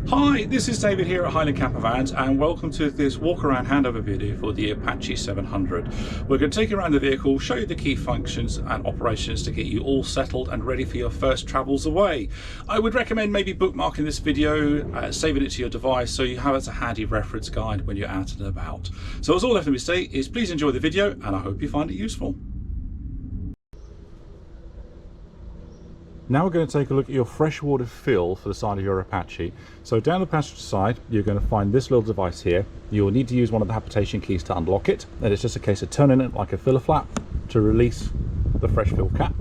Hi, this is David here at Highland Camper Vans, and welcome to this walk around handover video for the Apache 700. We're going to take you around the vehicle, show you the key functions and operations to get you all settled and ready for your first travels away. I would recommend maybe bookmarking this video, saving it to your device so you have it as a handy reference guide when you're out and about. So that's all left for me to say is please enjoy the video, and I hope you find it useful. Now we're going to take a look at your freshwater fill for the side of your Apache. So down the passenger side, you're going to find this little device here. You'll need to use one of the habitation keys to unlock it. And it's just a case of turning it like a filler flap to release the fresh fill cap.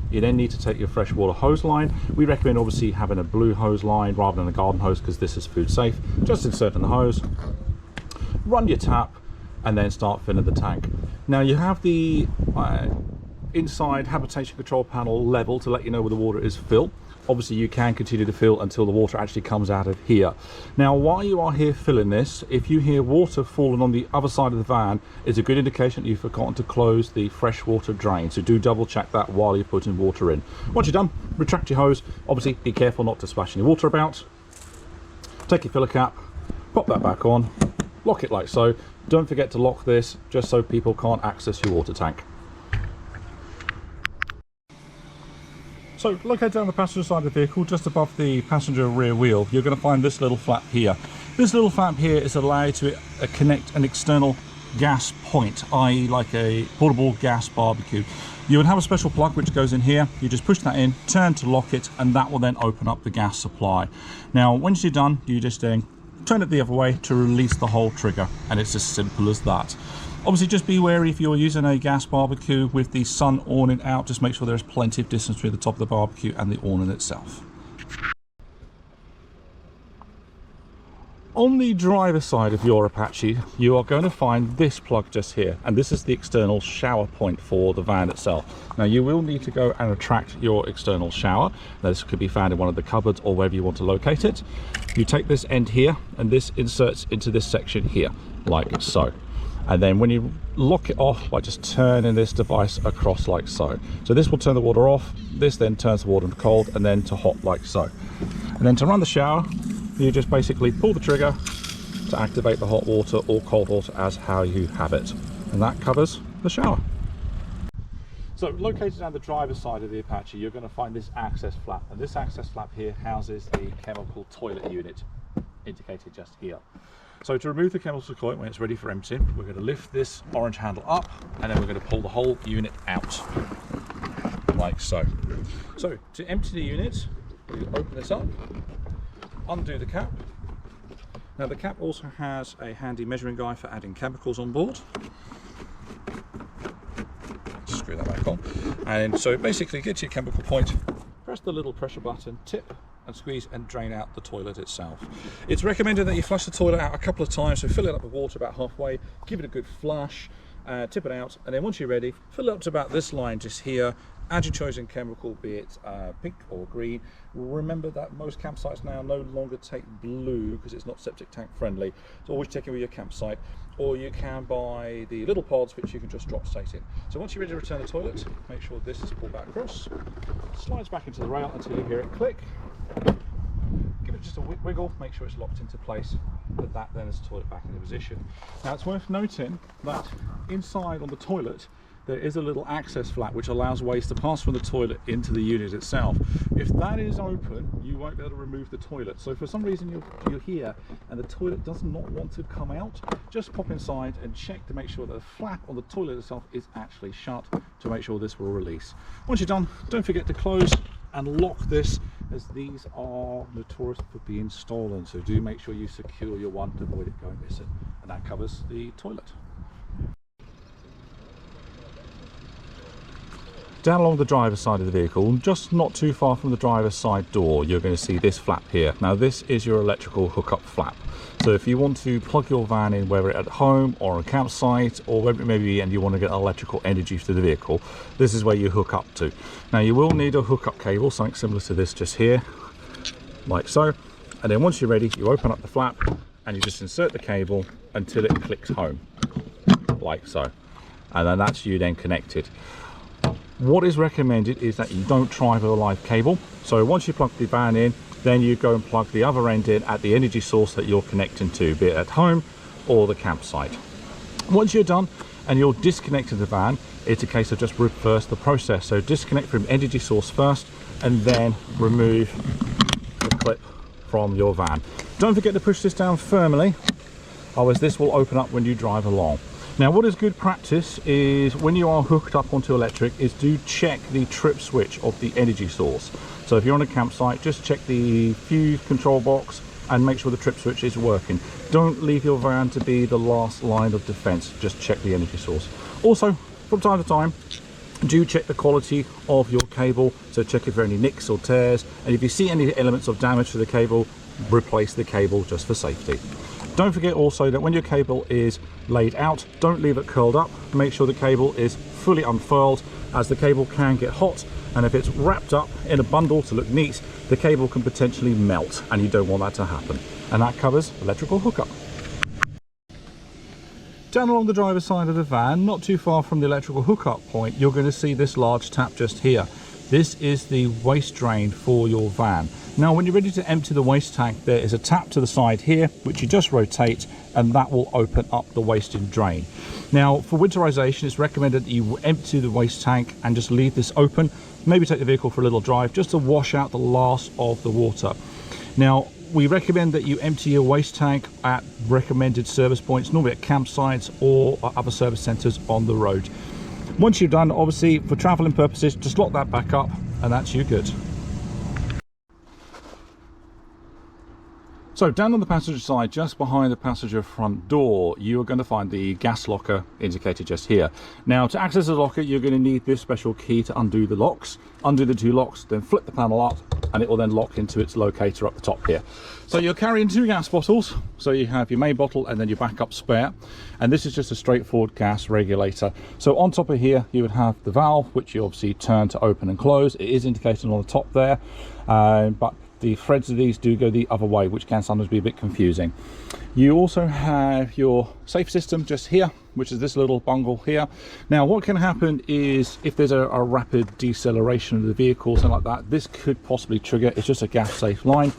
You then need to take your freshwater hose line. We recommend obviously having a blue hose line rather than a garden hose because this is food safe. Just insert in the hose, run your tap, and then start filling the tank. Now you have the inside habitation control panel level to let you know where the water is filled. Obviously you can continue to fill until the water actually comes out of here. Now while you are here filling this, if you hear water falling on the other side of the van, it's a good indication that you've forgotten to close the freshwater drain, so do double check that while you're putting water in. Once you're done, retract your hose. Obviously be careful not to splash any water about. Take your filler cap, pop that back on, lock it like so. Don't forget to lock this just so people can't access your water tank. So located on the passenger side of the vehicle, just above the passenger rear wheel, you're going to find this little flap here. This little flap here is allowed to connect an external gas point, i.e. like a portable gas barbecue. You would have a special plug which goes in here. You just push that in, turn to lock it, and that will then open up the gas supply. Now once you're done, you just then turn it the other way to release the whole trigger, and it's as simple as that. Obviously just be wary if you're using a gas barbecue with the sun awning out, just make sure there's plenty of distance between the top of the barbecue and the awning itself. On the driver's side of your Apache, you are going to find this plug just here, and this is the external shower point for the van itself. Now you will need to go and retract your external shower. Now, this could be found in one of the cupboards or wherever you want to locate it. You take this end here and this inserts into this section here, like so. And then when you lock it off by just turning this device across like so. So this will turn the water off, this then turns the water to cold and then to hot like so. And then to run the shower, you just basically pull the trigger to activate the hot water or cold water as how you have it. And that covers the shower. So located on the driver's side of the Apache, you're going to find this access flap. And this access flap here houses the chemical toilet unit, indicated just here. So to remove the chemical toilet when it's ready for emptying, we're going to lift this orange handle up and then we're going to pull the whole unit out, like so. So to empty the unit, you open this up, undo the cap. Now the cap also has a handy measuring guide for adding chemicals on board. Screw that back on. And so basically get to your chemical point, press the little pressure button, tip and squeeze and drain out the toilet itself. It's recommended that you flush the toilet out a couple of times, so fill it up with water about halfway, give it a good flush, tip it out, and then once you're ready, fill it up to about this line just here, add your chosen chemical, be it pink or green. Remember that most campsites now no longer take blue because it's not septic tank friendly, so always check in with your campsite, or you can buy the little pods which you can just drop straight in. So once you're ready to return the toilet, make sure this is pulled back across, slides back into the rail until you hear it click. Give it just a wiggle, make sure it's locked into place, but that then is the toilet back into position. Now it's worth noting that inside on the toilet there is a little access flap which allows waste to pass from the toilet into the unit itself. If that is open, you won't be able to remove the toilet. So if for some reason you're here and the toilet does not want to come out, just pop inside and check to make sure that the flap on the toilet itself is actually shut to make sure this will release. Once you're done, don't forget to close and lock this, as these are notorious for being stolen, so do make sure you secure your one to avoid it going missing. And that covers the toilet. Down along the driver's side of the vehicle, just not too far from the driver's side door, you're going to see this flap here. Now this is your electrical hookup flap. So if you want to plug your van in, whether at home or on a campsite or wherever it may be, and you want to get electrical energy to the vehicle, this is where you hook up to. Now you will need a hookup cable, something similar to this just here, like so. And then once you're ready, you open up the flap and you just insert the cable until it clicks home, like so. And then that's you then connected. What is recommended is that you don't try with a live cable. So once you plug the van in, then you go and plug the other end in at the energy source that you're connecting to, be it at home or the campsite. Once you're done and you're disconnected the van, it's a case of just reverse the process. So disconnect from energy source first and then remove the clip from your van. Don't forget to push this down firmly, otherwise this will open up when you drive along. Now what is good practice is when you are hooked up onto electric is do check the trip switch of the energy source. So if you're on a campsite, just check the fuse control box and make sure the trip switch is working. Don't leave your van to be the last line of defense, just check the energy source. Also, from time to time, do check the quality of your cable, so check if there are any nicks or tears, and if you see any elements of damage to the cable, replace the cable just for safety. Don't forget also that when your cable is laid out, don't leave it curled up. Make sure the cable is fully unfurled, as the cable can get hot, and if it's wrapped up in a bundle to look neat, the cable can potentially melt, and you don't want that to happen. And that covers electrical hookup. Down along the driver's side of the van, not too far from the electrical hookup point, you're going to see this large tap just here. This is the waste drain for your van. Now when you're ready to empty the waste tank, there is a tap to the side here which you just rotate, and that will open up the wasted drain. Now for winterization, it's recommended that you empty the waste tank and just leave this open, maybe take the vehicle for a little drive just to wash out the last of the water. Now we recommend that you empty your waste tank at recommended service points, normally at campsites or other service centers on the road. Once you're done, obviously for traveling purposes, just lock that back up and that's you good. So down on the passenger side, just behind the passenger front door, you are going to find the gas locker indicated just here. Now to access the locker, you're going to need this special key to undo the locks. Undo the two locks, then flip the panel up, and it will then lock into its locator up the top here. So you're carrying two gas bottles. So you have your main bottle and then your backup spare. And this is just a straightforward gas regulator. So on top of here, you would have the valve, which you obviously turn to open and close. It is indicated on the top there, but the threads of these do go the other way, which can sometimes be a bit confusing. You also have your safe system just here, which is this little bungle here. Now what can happen is if there's a rapid deceleration of the vehicle, something like that, this could possibly trigger. It's just a gas safe line.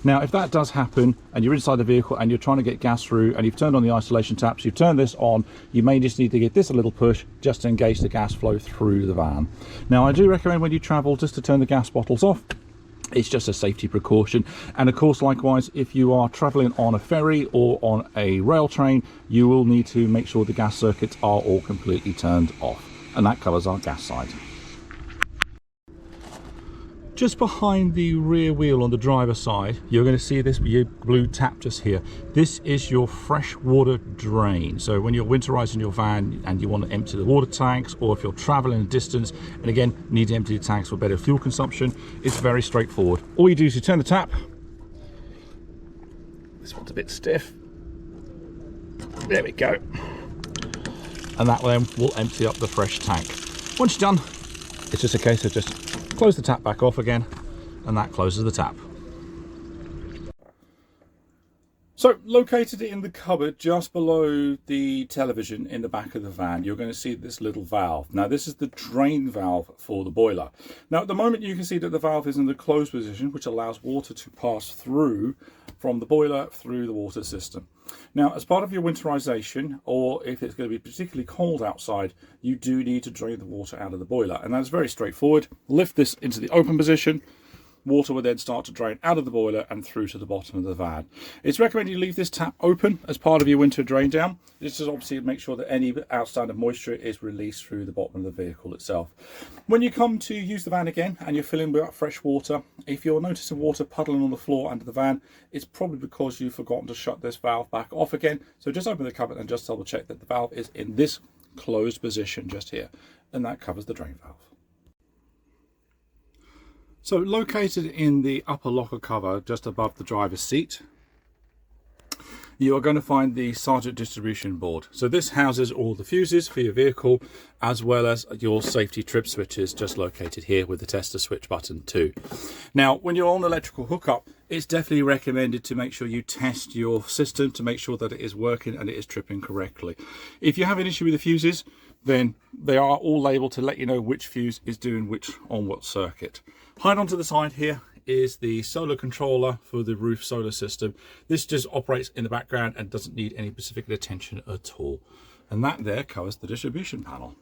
Now if that does happen and you're inside the vehicle and you're trying to get gas through and you've turned on the isolation taps, you've turned this on, you may just need to give this a little push just to engage the gas flow through the van. Now I do recommend when you travel just to turn the gas bottles off. It's just a safety precaution. And of course, likewise, if you are traveling on a ferry or on a rail train, you will need to make sure the gas circuits are all completely turned off. And that covers our gas side. Just behind the rear wheel on the driver's side, you're going to see this blue tap just here. This is your fresh water drain. So when you're winterizing your van and you want to empty the water tanks, or if you're traveling a distance and again need to empty the tanks for better fuel consumption, it's very straightforward. All you do is you turn the tap. This one's a bit stiff. There we go. And that then will empty up the fresh tank. Once you're done, it's just a case of just close the tap back off again, and that closes the tap. So located in the cupboard just below the television in the back of the van, you're going to see this little valve. Now this is the drain valve for the boiler. Now at the moment you can see that the valve is in the closed position, which allows water to pass through from the boiler through the water system. Now as part of your winterization, or if it's going to be particularly cold outside, you do need to drain the water out of the boiler, and that's very straightforward. Lift this into the open position. Water will then start to drain out of the boiler and through to the bottom of the van. It's recommended you leave this tap open as part of your winter drain down. This is obviously to make sure that any outstanding moisture is released through the bottom of the vehicle itself. When you come to use the van again and you're filling with fresh water, if you're noticing water puddling on the floor under the van, it's probably because you've forgotten to shut this valve back off again. So just open the cupboard and just double check that the valve is in this closed position just here, and that covers the drain valve. So located in the upper locker cover just above the driver's seat, you are going to find the Sergeant distribution board. So this houses all the fuses for your vehicle, as well as your safety trip switches, just located here with the tester switch button too. Now when you're on electrical hookup, it's definitely recommended to make sure you test your system to make sure that it is working and it is tripping correctly. If you have an issue with the fuses, then they are all labeled to let you know which fuse is doing which on what circuit. Hide onto the side here is the solar controller for the roof solar system. This just operates in the background and doesn't need any specific attention at all. And that there covers the distribution panel.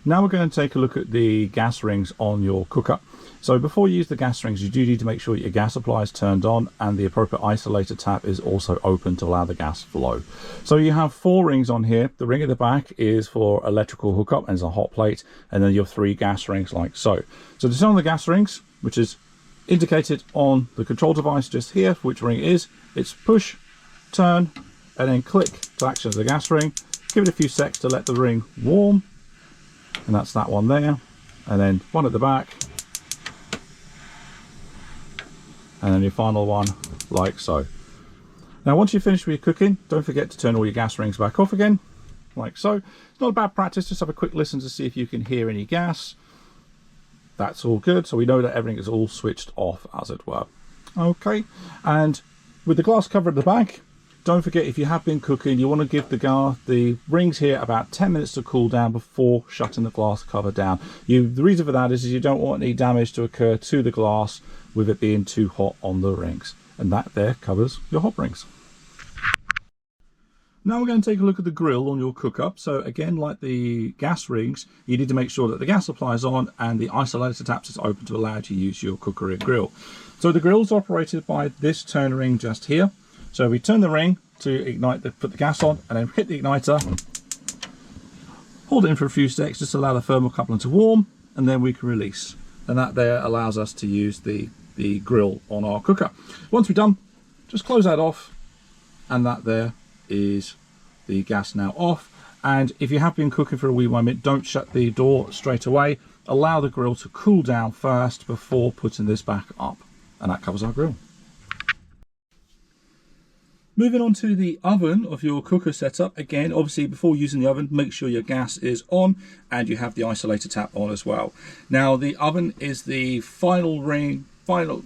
Now we're going to take a look at the gas rings on your cooker. So before you use the gas rings, you do need to make sure your gas supply is turned on and the appropriate isolator tap is also open to allow the gas flow. So you have 4 rings on here. The ring at the back is for electrical hookup and is a hot plate, and then you have 3 gas rings like so. So to turn on the gas rings, which is indicated on the control device just here, which ring it is, it's push, turn, and then click to action the gas ring. Give it a few seconds to let the ring warm. And that's that one there, and then one at the back, and then your final one like so. Now once you're finished with your cooking, don't forget to turn all your gas rings back off again like so. It's not a bad practice, just have a quick listen to see if you can hear any gas. That's all good, so we know that everything is all switched off, as it were. Okay, and with the glass cover at the back, don't forget, if you have been cooking, you want to give the rings here about 10 minutes to cool down before shutting the glass cover down. The reason for that is you don't want any damage to occur to the glass with it being too hot on the rings. And that there covers your hot rings. Now we're going to take a look at the grill on your cooker. So again, like the gas rings, you need to make sure that the gas supply is on and the isolator taps is open to allow you to use your cooker and grill. So the grill is operated by this turn ring just here. So we turn the ring to ignite, put the gas on, and then hit the igniter, hold it in for a few seconds just to allow the thermocouple to warm, and then we can release. And that there allows us to use the grill on our cooker. Once we're done, just close that off, and that there is the gas now off. And if you have been cooking for a wee moment, don't shut the door straight away. Allow the grill to cool down first before putting this back up. And that covers our grill. Moving on to the oven of your cooker setup. Again, obviously before using the oven, make sure your gas is on and you have the isolator tap on as well. Now the oven is the final ring, final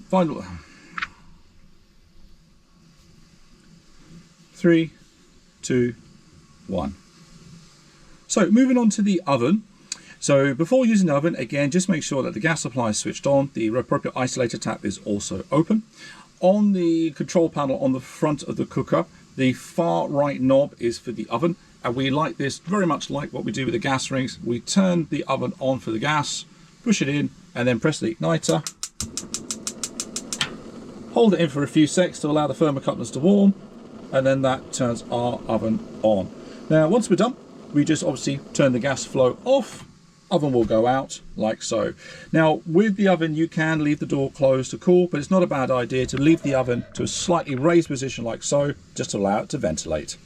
3, 2, 1. So moving on to the oven. So before using the oven, again, just make sure that the gas supply is switched on. The appropriate isolator tap is also open. On the control panel on the front of the cooker, the far right knob is for the oven, and we like this very much like what we do with the gas rings. We turn the oven on for the gas, push it in, and then press the igniter. Hold it in for a few seconds to allow the thermocouplers to warm, and then that turns our oven on. Now once we're done, we just obviously turn the gas flow off. Oven will go out like so. Now with the oven you can leave the door closed to cool, but it's not a bad idea to leave the oven to a slightly raised position like so, just to allow it to ventilate.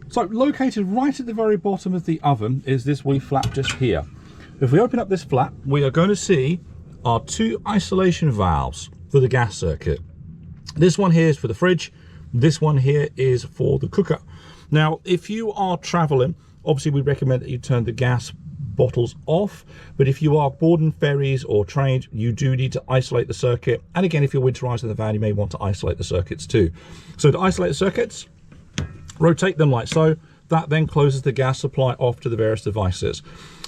So located right at the very bottom of the oven is this wee flap just here. If we open up this flap, we are going to see our 2 isolation valves for the gas circuit. This one here is for the fridge, this one here is for the cooker. Now if you are traveling, obviously we recommend that you turn the gas bottles off, but if you are boarding ferries or trains, you do need to isolate the circuit. And again, if you're winterizing the van, you may want to isolate the circuits too. So to isolate the circuits, rotate them like so. That then closes the gas supply off to the various devices.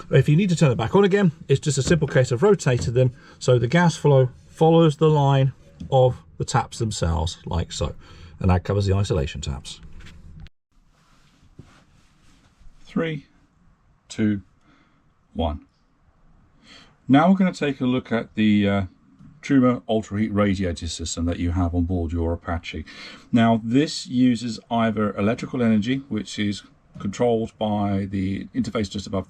If you need to turn it back on again, it's just a simple case of rotating them so the gas flow follows the line of the taps themselves like so. And that covers the isolation taps. 3, 2, 1. Now we're going to take a look at the Truma Ultra Heat radiator system that you have on board your Apache. Now this uses either electrical energy, which is controlled by the interface just above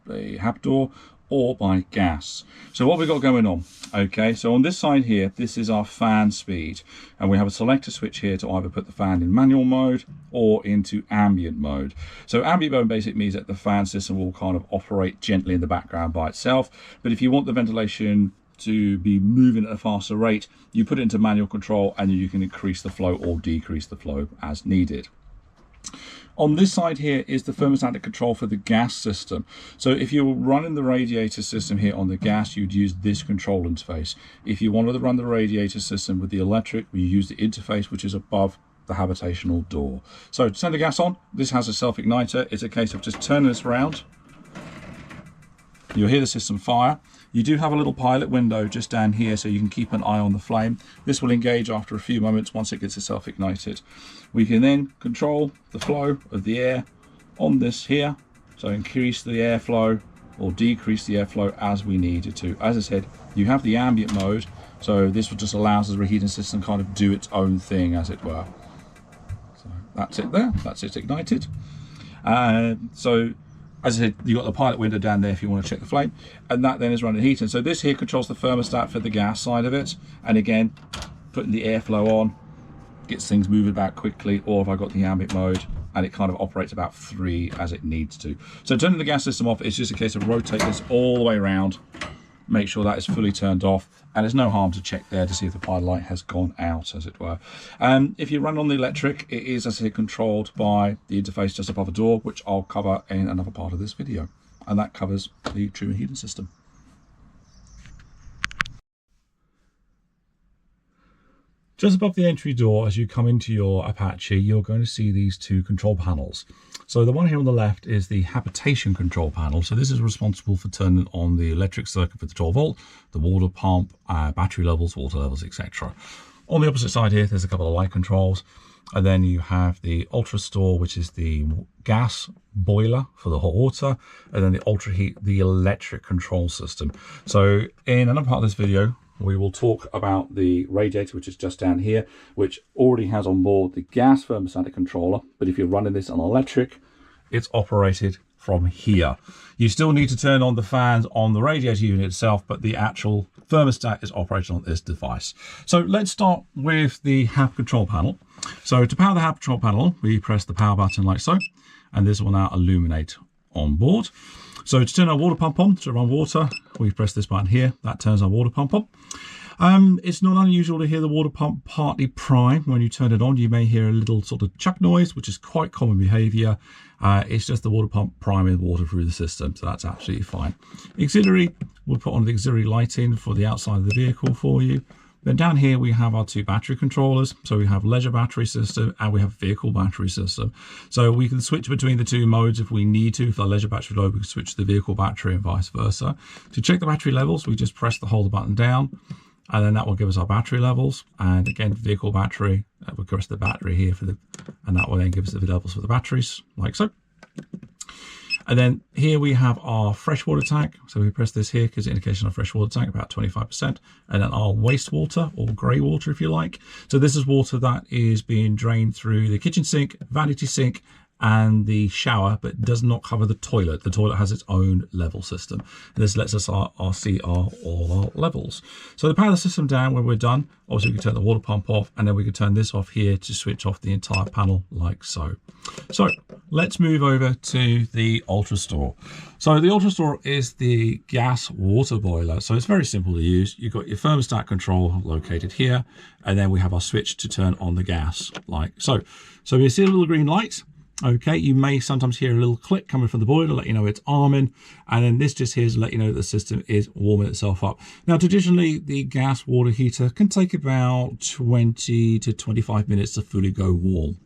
the hab door, or by gas. So what we've got going on, okay, so on this side here, this is our fan speed, and we have a selector switch here to either put the fan in manual mode or into ambient mode. So ambient mode basically means that the fan system will kind of operate gently in the background by itself, but if you want the ventilation to be moving at a faster rate, you put it into manual control and you can increase the flow or decrease the flow as needed. On this side here is the thermostatic control for the gas system. So if you're running the radiator system here on the gas, you'd use this control interface. If you wanted to run the radiator system with the electric, you use the interface which is above the habitational door. So to turn the gas on, this has a self-igniter. It's a case of just turning this around you'll hear the system fire. You do have a little pilot window just down here so you can keep an eye on the flame. This will engage after a few moments once it gets itself ignited. We can then control the flow of the air on this here, so increase the airflow or decrease the airflow as we need it to. As I said, you have the ambient mode, so this will just allow the reheating system kind of do its own thing, as it were. So that's it there, that's it ignited. So as I said, you've got the pilot window down there if you want to check the flame, and that then is running heating. So this here controls the thermostat for the gas side of it, and again, putting the airflow on gets things moving about quickly, or if I've got the ambient mode, and it kind of operates about 3 as it needs to. So turning the gas system off is just a case of rotate this all the way around, make sure that is fully turned off, and there's no harm to check there to see if the pilot light has gone out, as it were. If you run on the electric, it is, as I said, controlled by the interface just above the door, which I'll cover in another part of this video, and that covers the true heating system. Just above the entry door, as you come into your Apache, you're going to see these 2 control panels. So the one here on the left is the habitation control panel. So this is responsible for turning on the electric circuit for the 12 volt, the water pump, battery levels, water levels, etc. On the opposite side here, there's a couple of light controls. And then you have the Ultra Store, which is the gas boiler for the hot water, and then the Ultra Heat, the electric control system. So in another part of this video, we will talk about the radiator, which is just down here, which already has on board the gas thermostatic controller. But if you're running this on electric, it's operated from here. You still need to turn on the fans on the radiator unit itself, but the actual thermostat is operated on this device. So let's start with the HAP control panel. So to power the HAP control panel, we press the power button like so, and this will now illuminate on board. So to turn our water pump on, to run water, we press this button here, that turns our water pump on. It's not unusual to hear the water pump partly prime. When you turn it on, you may hear a little sort of chuck noise, which is quite common behavior. It's just the water pump priming the water through the system, so that's absolutely fine. Auxiliary, we'll put on the auxiliary lighting for the outside of the vehicle for you. Then down here we have our 2 battery controllers. So we have leisure battery system and we have vehicle battery system. So we can switch between the 2 modes if we need to. For the leisure battery load, we can switch to the vehicle battery and vice versa. To check the battery levels, we just press the hold button down, and then that will give us our battery levels. And again, vehicle battery, we'll press the battery here and that will then give us the levels for the batteries, like so. And then here we have our freshwater tank. So we press this here because indication of freshwater tank, about 25%. And then our wastewater, or grey water if you like. So this is water that is being drained through the kitchen sink, vanity sink, and the shower, but does not cover the toilet. The toilet has its own level system. And this lets us see all our levels. So to power the system down when we're done, obviously we can turn the water pump off, and then we can turn this off here to switch off the entire panel like so. So let's move over to the Ultra Store. So the Ultra Store is the gas water boiler. So it's very simple to use. You've got your thermostat control located here, and then we have our switch to turn on the gas like so. So you see a little green light. Okay, you may sometimes hear a little click coming from the boiler, let you know it's arming, and then this just here is to let you know that the system is warming itself up. Now, traditionally, the gas water heater can take about 20 to 25 minutes to fully go warm.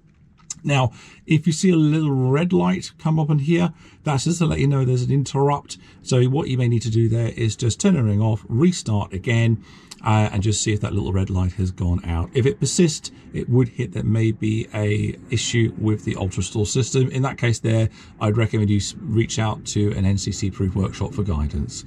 Now, if you see a little red light come up in here, that's just to let you know there's an interrupt. So what you may need to do there is just turn everything off, restart again, and just see if that little red light has gone out. If it persists, it would hit that may be a issue with the Ultra Store system. In that case there, I'd recommend you reach out to an NCC proof workshop for guidance.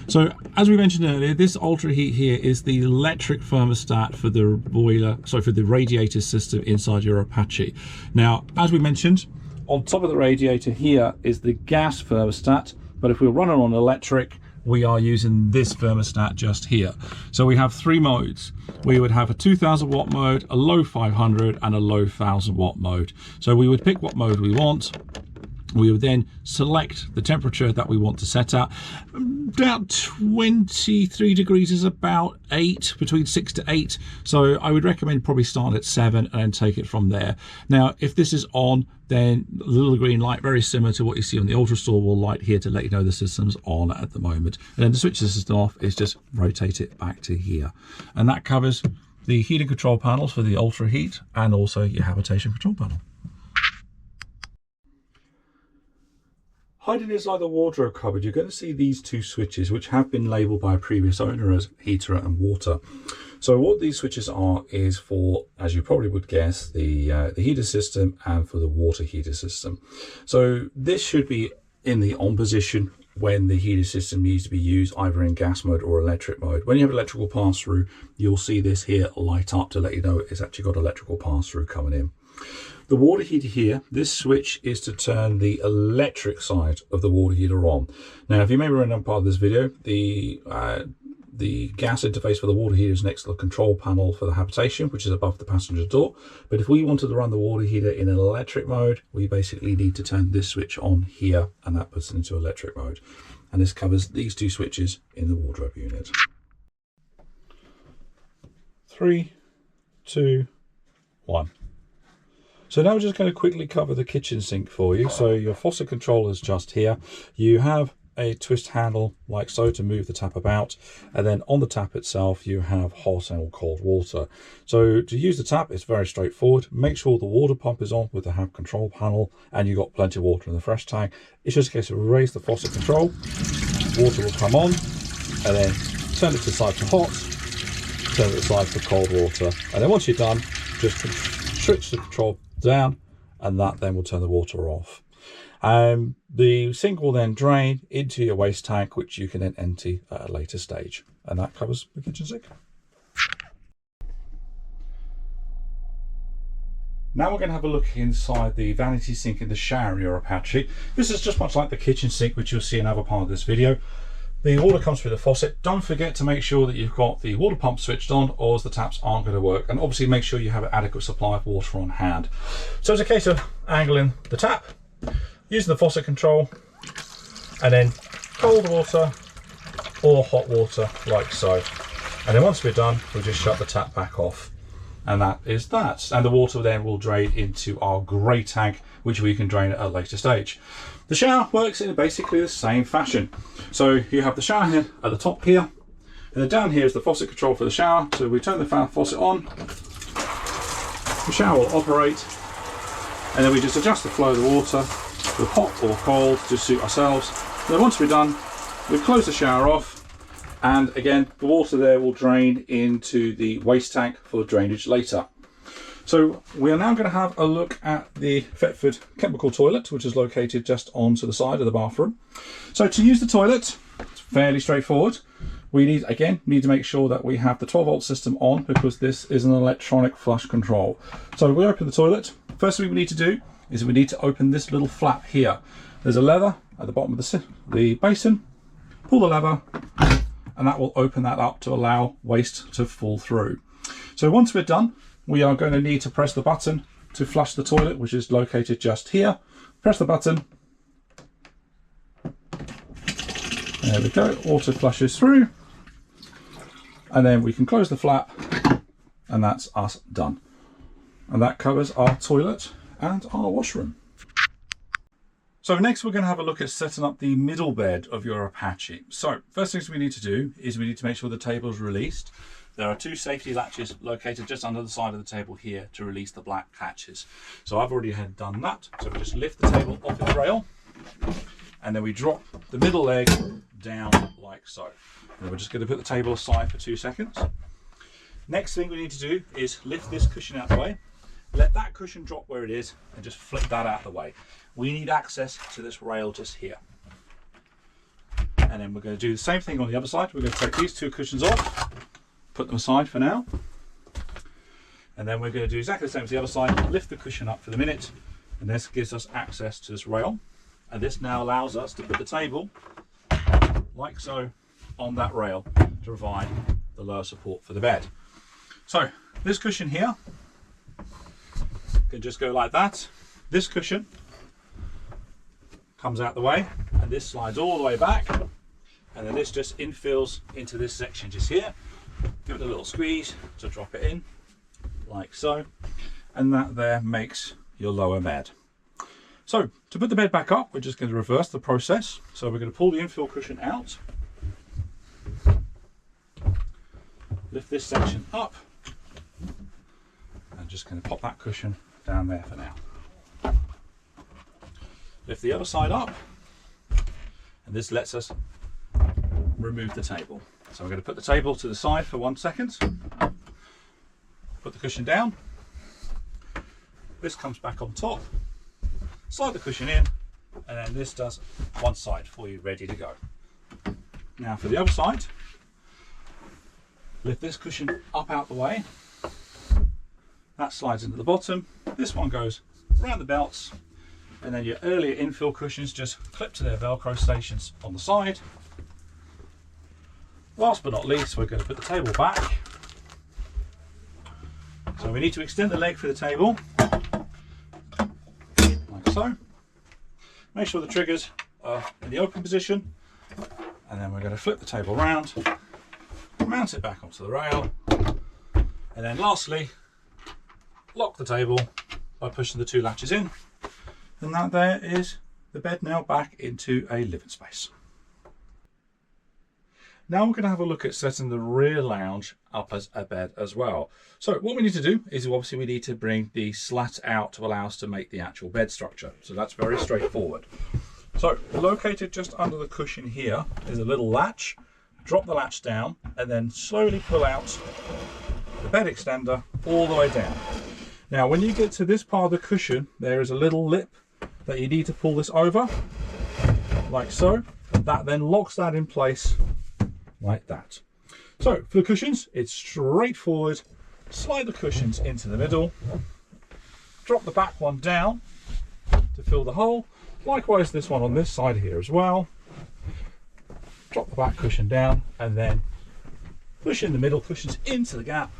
So as we mentioned earlier, this Ultra Heat here is the electric thermostat for the boiler, sorry, for the radiator system inside your Apache. Now, as we mentioned, on top of the radiator here is the gas thermostat, but if we're running on electric, we are using this thermostat just here. So we have 3 modes. We would have a 2000 watt mode, a low 500 and a low 1000 watt mode. So we would pick what mode we want. We would then select the temperature that we want to set at. About 23 degrees is about 8, between 6 to 8. So I would recommend probably start at 7 and take it from there. Now, if this is on, then the little green light, very similar to what you see on the Ultra Store, will light here to let you know the system's on at the moment. And then to switch the system off is just rotate it back to here. And that covers the heating control panels for the Ultra Heat and also your habitation control panel. Hiding inside the wardrobe cupboard, you're going to see these two switches, which have been labelled by a previous owner as heater and water. So what these switches are is for, as you probably would guess, the heater system and for the water heater system. So this should be in the on position when the heater system needs to be used either in gas mode or electric mode. When you have electrical pass-through, you'll see this here light up to let you know it's actually got electrical pass-through coming in. The water heater here, this switch is to turn the electric side of the water heater on. Now, if you may remember part of this video, the gas interface for the water heater is next to the control panel for the habitation, which is above the passenger door. But if we wanted to run the water heater in an electric mode, we basically need to turn this switch on here, and that puts it into electric mode. And this covers these two switches in the wardrobe unit. 3, 2, 1. So now we're just going to quickly cover the kitchen sink for you. So your faucet controller is just here. You have a twist handle like so to move the tap about, and then on the tap itself you have hot and cold water. So to use the tap, it's very straightforward. Make sure the water pump is on with the HAB control panel and you've got plenty of water in the fresh tank. It's just a case of raise the faucet control, water will come on, and then turn it to the side for hot, turn it to the side for cold water, and then once you're done, just switch the control down, and that then will turn the water off. The sink will then drain into your waste tank, which you can then empty at a later stage, and that covers the kitchen sink. Now we're going to have a look inside the vanity sink in the shower in your Apache. This is just much like the kitchen sink, which you'll see in another part of this video. The water comes through the faucet. Don't forget to make sure that you've got the water pump switched on, or else the taps aren't going to work. And obviously make sure you have an adequate supply of water on hand. So it's a case of angling the tap, using the faucet control, and then cold water or hot water like so. And then once we're done, we'll just shut the tap back off. And that is that. And the water then will drain into our grey tank, which we can drain at a later stage. The shower works in basically the same fashion. So you have the shower head at the top here, and then down here is the faucet control for the shower. So we turn the faucet on, the shower will operate, and then we just adjust the flow of the water with hot or cold to suit ourselves. And then once we're done, we close the shower off, and again the water there will drain into the waste tank for drainage later. So we are now going to have a look at the Thetford chemical toilet, which is located just onto the side of the bathroom. So to use the toilet, it's fairly straightforward. We need to make sure that we have the 12-volt system on, because this is an electronic flush control. So we open the toilet. First thing we need to do is we need to open this little flap here. There's a lever at the bottom of the basin. Pull the lever, and that will open that up to allow waste to fall through. So once we're done, we are going to need to press the button to flush the toilet, which is located just here. Press the button. There we go, auto flushes through. And then we can close the flap, and that's us done. And that covers our toilet and our washroom. So next we're going to have a look at setting up the middle bed of your Apache. So first things we need to do is we need to make sure the table is released. There are two safety latches located just under the side of the table here to release the black hatches. So I've already done that. So we just lift the table off its rail, and then we drop the middle leg down like so. And we're just going to put the table aside for 2 seconds. Next thing we need to do is lift this cushion out of the way. Let that cushion drop where it is and just flip that out of the way. We need access to this rail just here. And then we're going to do the same thing on the other side. We're going to take these two cushions off, put them aside for now. And then we're going to do exactly the same as the other side. Lift the cushion up for the minute, and this gives us access to this rail. And this now allows us to put the table like so on that rail to provide the lower support for the bed. So this cushion here can just go like that. This cushion comes out the way, and this slides all the way back, and then this just infills into this section just here. Give it a little squeeze to drop it in like so, and that there makes your lower bed. So to put the bed back up, we're just going to reverse the process. So we're going to pull the infill cushion out, lift this section up, and just going to pop that cushion down there for now. Lift the other side up, and this lets us remove the table. So we're going to put the table to the side for 1 second, put the cushion down, this comes back on top, slide the cushion in, and then this does one side for you, ready to go. Now for the other side, lift this cushion up out the way, that slides into the bottom, this one goes around the belts, and then your earlier infill cushions just clip to their Velcro stations on the side. Last but not least, we're going to put the table back. So we need to extend the leg for the table, like so. Make sure the triggers are in the open position, and then we're going to flip the table around, mount it back onto the rail, and then lastly, lock the table by pushing the 2 latches in, and that there is the bed now back into a living space. Now we're going to have a look at setting the rear lounge up as a bed as well. So what we need to do is obviously we need to bring the slat out to allow us to make the actual bed structure. So that's very straightforward. So located just under the cushion here is a little latch. Drop the latch down and then slowly pull out the bed extender all the way down. Now when you get to this part of the cushion, there is a little lip that you need to pull this over, like so. That then locks that in place like that. So for the cushions, it's straightforward. Slide the cushions into the middle, drop the back one down to fill the hole. Likewise this one on this side here as well. Drop the back cushion down and then push in the middle cushions into the gap,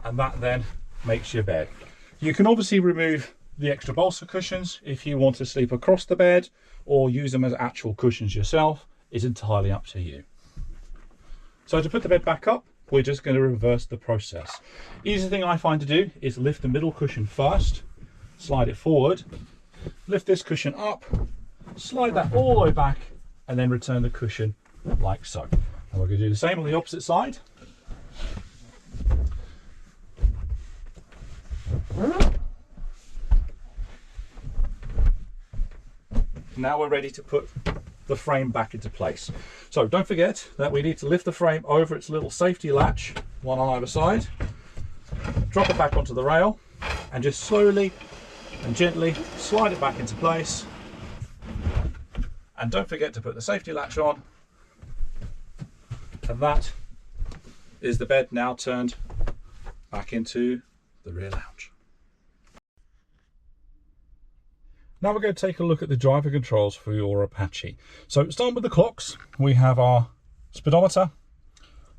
and that then makes your bed. You can obviously remove the extra bolster cushions if you want to sleep across the bed, or use them as actual cushions yourself. Is entirely up to you. So to put the bed back up, we're just going to reverse the process. Easy thing I find to do is lift the middle cushion first, slide it forward, lift this cushion up, slide that all the way back, and then return the cushion like so. And we're going to do the same on the opposite side. Now we're ready to put the frame back into place. So don't forget that we need to lift the frame over its little safety latch, one on either side, drop it back onto the rail, and just slowly and gently slide it back into place. And don't forget to put the safety latch on. And that is the bed now turned back into the rear lounge. Now we're going to take a look at the driver controls for your Apache. So starting with the clocks, we have our speedometer,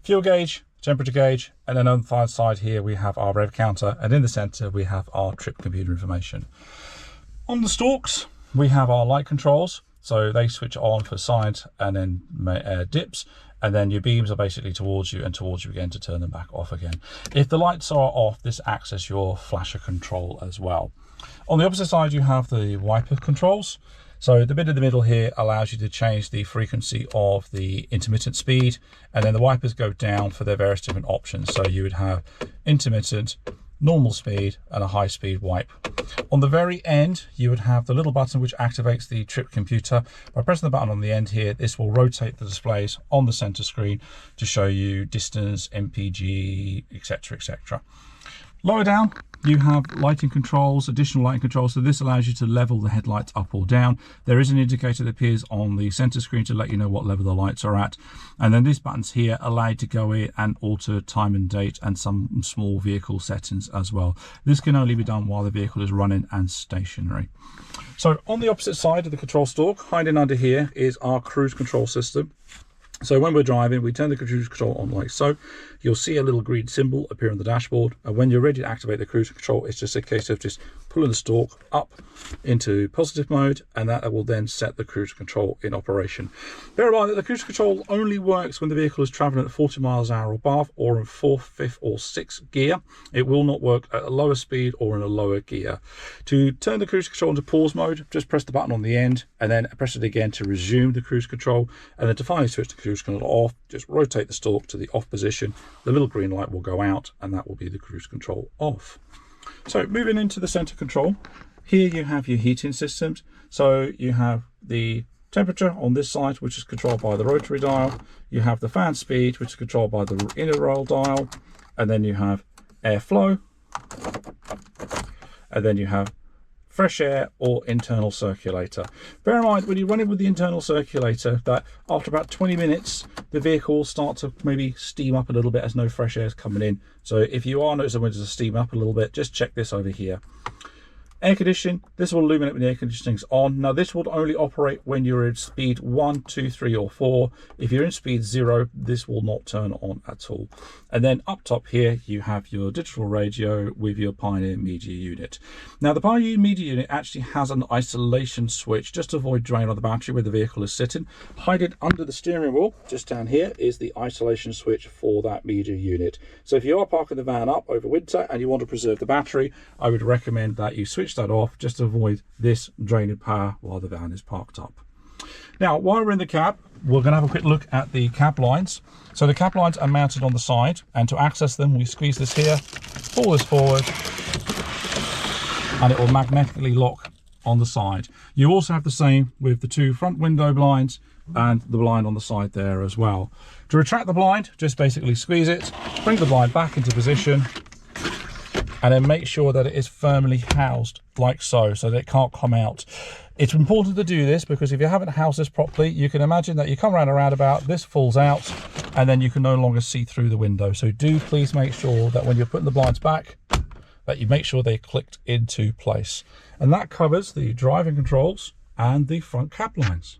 fuel gauge, temperature gauge, and then on the far side here we have our rev counter, and in the center we have our trip computer information. On the stalks we have our light controls, so they switch on for sides and then dips, and then your beams are basically towards you and towards you again to turn them back off again. If the lights are off, this acts as your flasher control as well. On the opposite side you have the wiper controls. So the bit in the middle here allows you to change the frequency of the intermittent speed, and then the wipers go down for their various different options. So you would have intermittent, normal speed, and a high speed wipe. On the very end you would have the little button which activates the trip computer. By pressing the button on the end here, this will rotate the displays on the center screen to show you distance, MPG, etc, etc. Lower down you have lighting controls, additional lighting controls, so this allows you to level the headlights up or down. There is an indicator that appears on the center screen to let you know what level the lights are at. And then these buttons here allow you to go in and alter time and date and some small vehicle settings as well. This can only be done while the vehicle is running and stationary. So on the opposite side of the control stalk, hiding under here, is our cruise control system. So when we're driving, we turn the cruise control on like so. You'll see a little green symbol appear on the dashboard, and when you're ready to activate the cruise control, it's just a case of just pulling the stalk up into positive mode, and that will then set the cruise control in operation. Bear in mind that the cruise control only works when the vehicle is traveling at 40 miles an hour or above, or in 4th, 5th or 6th gear. It will not work at a lower speed or in a lower gear. To turn the cruise control into pause mode, just press the button on the end and then press it again to resume the cruise control, and then to finally switch the cruise control off, just rotate the stalk to the off position. The little green light will go out, and that will be the cruise control off. So moving into the center control, Here you have your heating systems. So you have the temperature on this side, which is controlled by the rotary dial. You have the fan speed, which is controlled by the inner roll dial. And then you have airflow. And then you have fresh air or internal circulator. Bear in mind, when you run it with the internal circulator, that after about 20 minutes, the vehicle will start to maybe steam up a little bit as no fresh air is coming in. So if you are noticing when it's steam up a little bit, just check this over here. Air conditioning, this will illuminate when the air conditioning is on. Now this will only operate when you're in speed 1, 2, 3 or 4. If you're in speed 0, this will not turn on at all. And then up top here, you have your digital radio with your Pioneer media unit. Now the Pioneer media unit actually has an isolation switch just to avoid drain on the battery where the vehicle is sitting. Hidden under the steering wheel, just down here, is the isolation switch for that media unit. So if you are parking the van up over winter and you want to preserve the battery, I would recommend that you switch that off just to avoid this draining power while the van is parked up. Now, while we're in the cab, we're going to have a quick look at the cab lines. So the cab lines are mounted on the side, and to access them, we squeeze this here, pull this forward, and it will magnetically lock on the side. You also have the same with the 2 front window blinds and the blind on the side there as well. To retract the blind, just basically squeeze it, bring the blind back into position, and then make sure that it is firmly housed like so that it can't come out. It's important to do this because if you haven't housed this properly, you can imagine that you come around a roundabout, this falls out, and then you can no longer see through the window. So do please make sure that when you're putting the blinds back, that you make sure they clicked into place. And that covers the driving controls and the front cab lines.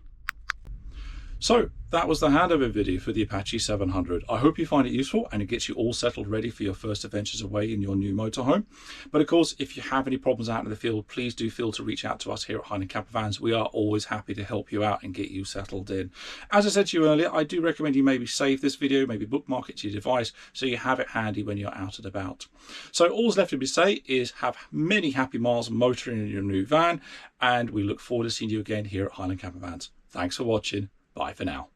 So that was the handover video for the Apache 700. I hope you find it useful and it gets you all settled ready for your first adventures away in your new motorhome. But of course, if you have any problems out in the field, please do feel to reach out to us here at Highland Camper Vans. We are always happy to help you out and get you settled in. As I said to you earlier, I do recommend you maybe save this video, maybe bookmark it to your device so you have it handy when you're out and about. So all's left to be say is have many happy miles motoring in your new van, and we look forward to seeing you again here at Highland Camper Vans. Thanks for watching. Bye for now.